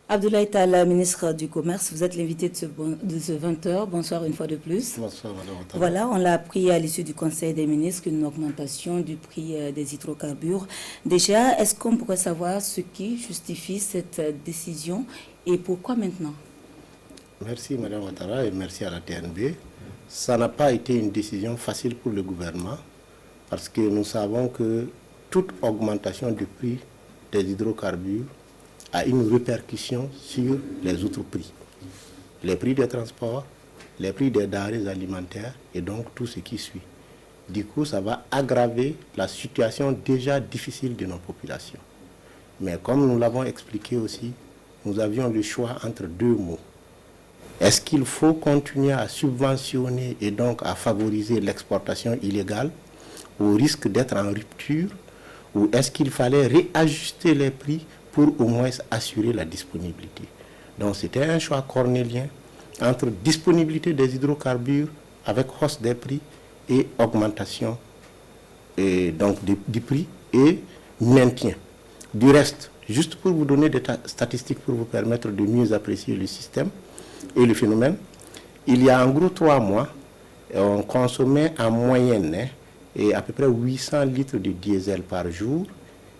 Abdoulaye Tall, ministre du Commerce, vous êtes l'invité de ce 20h. Bonsoir une fois de plus. Bonsoir, madame. Voilà, on l'a appris à l'issue du Conseil des ministres, une augmentation du prix des hydrocarbures. Déjà, est-ce qu'on pourrait savoir ce qui justifie cette décision et pourquoi maintenant? Merci, madame Ouattara, et merci à la TNB. Ça n'a pas été une décision facile pour le gouvernement parce que nous savons que toute augmentation du prix des hydrocarbures a une répercussion sur les autres prix. Les prix des transports, les prix des denrées alimentaires et donc tout ce qui suit. Du coup, ça va aggraver la situation déjà difficile de nos populations. Mais comme nous l'avons expliqué aussi, nous avions le choix entre deux mots. Est-ce qu'il faut continuer à subventionner et donc à favoriser l'exportation illégale au risque d'être en rupture, ou est-ce qu'il fallait réajuster les prix pour au moins assurer la disponibilité? Donc c'était un choix cornélien entre disponibilité des hydrocarbures avec hausse des prix et augmentation donc du prix et maintien. Du reste, juste pour vous donner des statistiques pour vous permettre de mieux apprécier le système et le phénomène, il y a en gros 3 mois, on consommait en moyenne et à peu près 800 litres de diesel par jour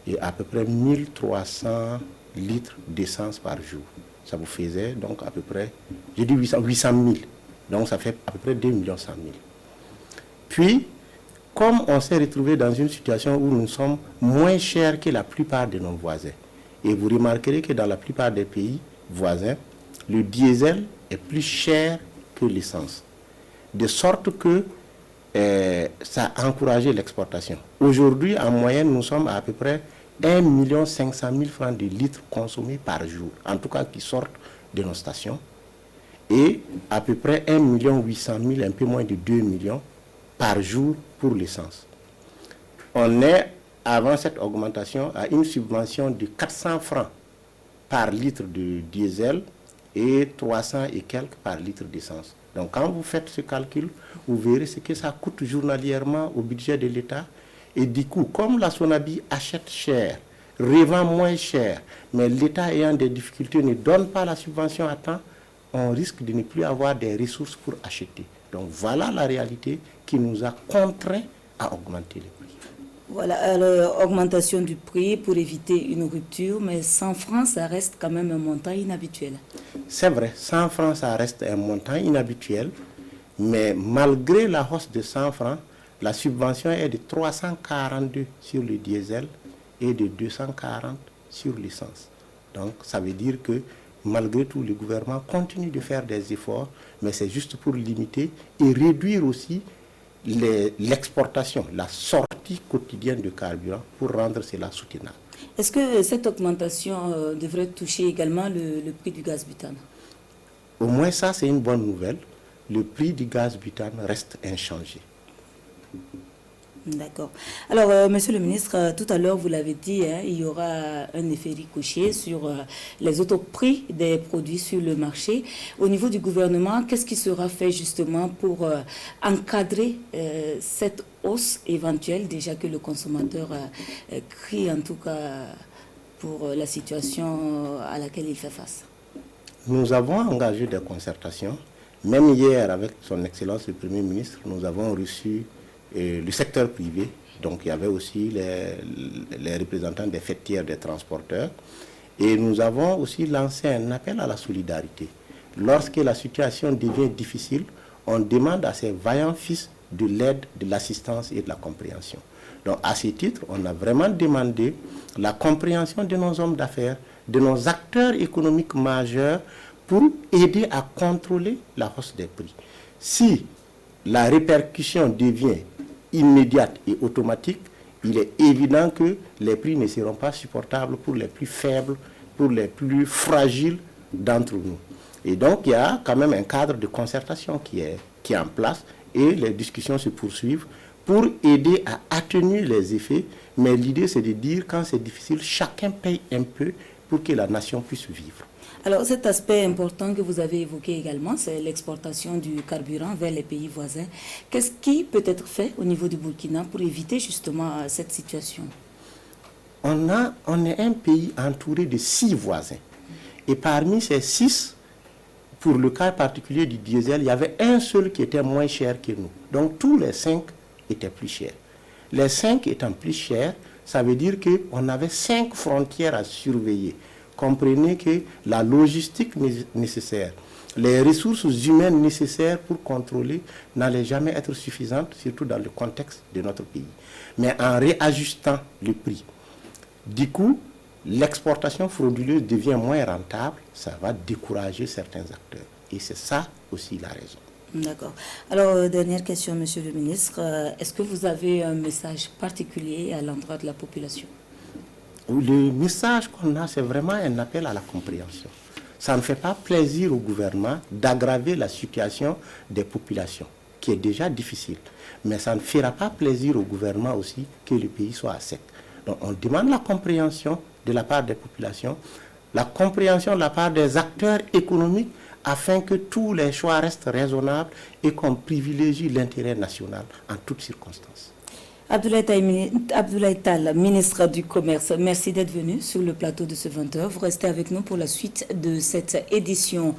et à peu près 1300 litres d'essence par jour. Ça vous faisait donc à peu près, j'ai dit 800 000, donc ça fait à peu près 2 100 000. Puis, comme on s'est retrouvé dans une situation où nous sommes moins chers que la plupart de nos voisins, et vous remarquerez que dans la plupart des pays voisins, le diesel est plus cher que l'essence. De sorte que ça a encouragé l'exportation. Aujourd'hui, en moyenne, nous sommes à peu près 1 500 000 francs de litres consommés par jour, en tout cas qui sortent de nos stations, et à peu près 1 800 000, un peu moins de 2 millions par jour pour l'essence. On est, avant cette augmentation, à une subvention de 400 francs par litre de diesel et 300 et quelques par litre d'essence. Donc quand vous faites ce calcul, vous verrez ce que ça coûte journalièrement au budget de l'État. Et du coup, comme la Sonabi achète cher, revend moins cher, mais l'État ayant des difficultés ne donne pas la subvention à temps, on risque de ne plus avoir des ressources pour acheter. Donc voilà la réalité qui nous a contraints à augmenter les prix. Voilà, augmentation du prix pour éviter une rupture, mais 100 francs, ça reste quand même un montant inhabituel. C'est vrai, 100 francs, ça reste un montant inhabituel, mais malgré la hausse de 100 francs, la subvention est de 342 sur le diesel et de 240 sur l'essence. Donc ça veut dire que malgré tout, le gouvernement continue de faire des efforts, mais c'est juste pour limiter et réduire aussi l'exportation, la sortie quotidienne de carburant pour rendre cela soutenable. Est-ce que cette augmentation devrait toucher également le prix du gaz butane? Au moins ça, c'est une bonne nouvelle. Le prix du gaz butane reste inchangé. D'accord. Alors, monsieur le ministre, tout à l'heure, vous l'avez dit, il y aura un effet ricochet sur les autres prix des produits sur le marché. Au niveau du gouvernement, qu'est-ce qui sera fait justement pour encadrer cette hausse éventuelle, déjà que le consommateur crie en tout cas pour la situation à laquelle il fait face? Nous avons engagé des concertations. Même hier, avec son Excellence le Premier ministre, nous avons reçu le secteur privé, donc il y avait aussi les représentants des fêtières, des transporteurs, et nous avons aussi lancé un appel à la solidarité. Lorsque la situation devient difficile, on demande à ces vaillants fils de l'aide, de l'assistance et de la compréhension. Donc à ce titre, on a vraiment demandé la compréhension de nos hommes d'affaires, de nos acteurs économiques majeurs pour aider à contrôler la hausse des prix. Si la répercussion devient immédiate et automatique, il est évident que les prix ne seront pas supportables pour les plus faibles, pour les plus fragiles d'entre nous. Et donc, il y a quand même un cadre de concertation qui est en place et les discussions se poursuivent pour aider à atténuer les effets. Mais l'idée, c'est de dire, quand c'est difficile, chacun paye un peu pour que la nation puisse vivre. Alors, cet aspect important que vous avez évoqué également, c'est l'exportation du carburant vers les pays voisins. Qu'est-ce qui peut être fait au niveau du Burkina pour éviter justement cette situation? On est un pays entouré de 6 voisins. Et parmi ces 6, pour le cas particulier du diesel, il y avait un seul qui était moins cher que nous. Donc tous les 5 étaient plus chers. Les 5 étant plus chers, ça veut dire qu'on avait 5 frontières à surveiller. Comprenez que la logistique nécessaire, les ressources humaines nécessaires pour contrôler n'allaient jamais être suffisantes, surtout dans le contexte de notre pays. Mais en réajustant le prix, du coup, l'exportation frauduleuse devient moins rentable, ça va décourager certains acteurs. Et c'est ça aussi la raison. D'accord. Alors, dernière question, Monsieur le ministre. Est-ce que vous avez un message particulier à l'endroit de la population? Le message qu'on a, c'est vraiment un appel à la compréhension. Ça ne fait pas plaisir au gouvernement d'aggraver la situation des populations, qui est déjà difficile. Mais ça ne fera pas plaisir au gouvernement aussi que le pays soit à sec. Donc on demande la compréhension de la part des populations, la compréhension de la part des acteurs économiques, afin que tous les choix restent raisonnables et qu'on privilégie l'intérêt national en toutes circonstances. Abdoulaye Tall, ministre du Commerce, merci d'être venu sur le plateau de ce 20h. Vous restez avec nous pour la suite de cette édition.